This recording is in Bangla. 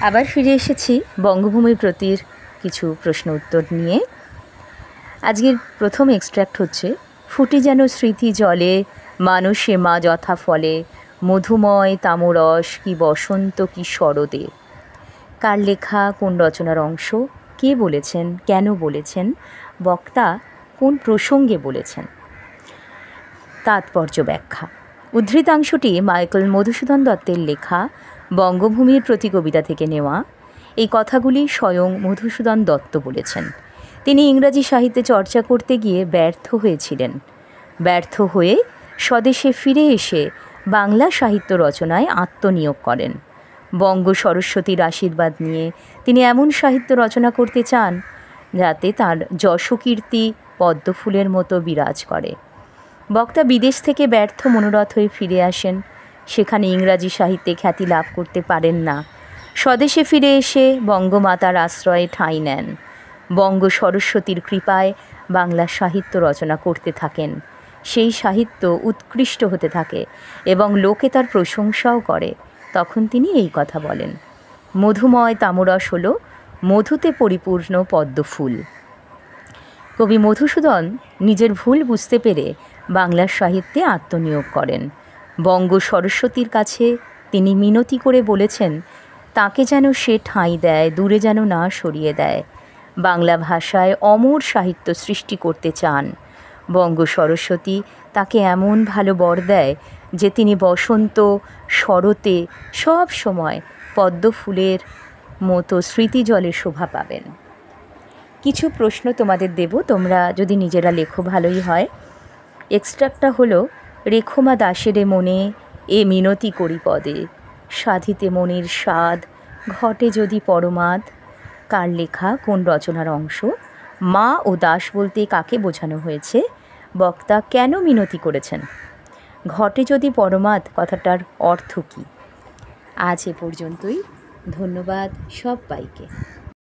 আবার ফিরে এসেছি বঙ্গভূমির প্রতির কিছু প্রশ্ন উত্তর নিয়ে। আজকের প্রথম এক্সট্র্যাক্ট হচ্ছে, ফুটে যেন স্মৃতি জলে মানুষে মা যথা ফলে, মধুময় তামরস কি বসন্ত কি শরদে। কার লেখা, কোন রচনার অংশ, কে বলেছেন, কেন বলেছেন, বক্তা কোন প্রসঙ্গে বলেছেন। তাৎপর্য ব্যাখ্যা। উদ্ধৃতাংশটি মাইকেল মধুসূদন দত্তের লেখা বঙ্গভূমির প্রতি কবিতা থেকে নেওয়া। এই কথাগুলি স্বয়ং মধুসূদন দত্ত বলেছেন। তিনি ইংরাজি সাহিত্যে চর্চা করতে গিয়ে ব্যর্থ হয়েছিলেন। ব্যর্থ হয়ে স্বদেশে ফিরে এসে বাংলা সাহিত্য রচনায় আত্মনিয়োগ করেন। বঙ্গ সরস্বতীর আশীর্বাদ নিয়ে তিনি এমন সাহিত্য রচনা করতে চান যাতে তার যশকীর্তি পদ্মফুলের মতো বিরাজ করে। বক্তা বিদেশ থেকে ব্যর্থ মনোরথ হয়ে ফিরে আসেন। সেখানে ইংরাজি সাহিত্যে খ্যাতি লাভ করতে পারেন না। স্বদেশে ফিরে এসে বঙ্গমাতার আশ্রয়ে ঠাঁই নেন। বঙ্গ সরস্বতীর কৃপায় বাংলা সাহিত্য রচনা করতে থাকেন। সেই সাহিত্য উৎকৃষ্ট হতে থাকে এবং লোকে তার প্রশংসাও করে। তখন তিনি এই কথা বলেন, মধুময় তামরস হল মধুতে পরিপূর্ণ পদ্মফুল। কবি মধুসূদন নিজের ভুল বুঝতে পেরে বাংলার সাহিত্যে আত্মনিয়োগ করেন। বঙ্গ সরস্বতীর কাছে তিনি মিনতি করে বলেছেন, তাকে যেন সে ঠাঁই দেয়, দূরে যেন না সরিয়ে দেয়। বাংলা ভাষায় অমর সাহিত্য সৃষ্টি করতে চান। বঙ্গ সরস্বতী তাকে এমন ভালো বর দেয় যে তিনি বসন্ত শরতে সব সময় পদ্ম ফুলের মতো স্মৃতিজলে শোভা পাবেন। কিছু প্রশ্ন তোমাদের দেব, তোমরা যদি নিজেরা লেখো ভালোই হয়। এক্সট্রাক্টটা হলো, রেখোমা দাসেরে মনে এ মিনতি করি পদে, সাধিতে মনের স্বাদ ঘটে যদি পরমাদ। কার লেখা, কোন রচনার অংশ, মা ও দাস বলতে কাকে বোঝানো হয়েছে, বক্তা কেন মিনতি করেছেন, ঘটে যদি পরমাদ কথাটার অর্থ কী। আজ এ পর্যন্তই। ধন্যবাদ সবাইকে।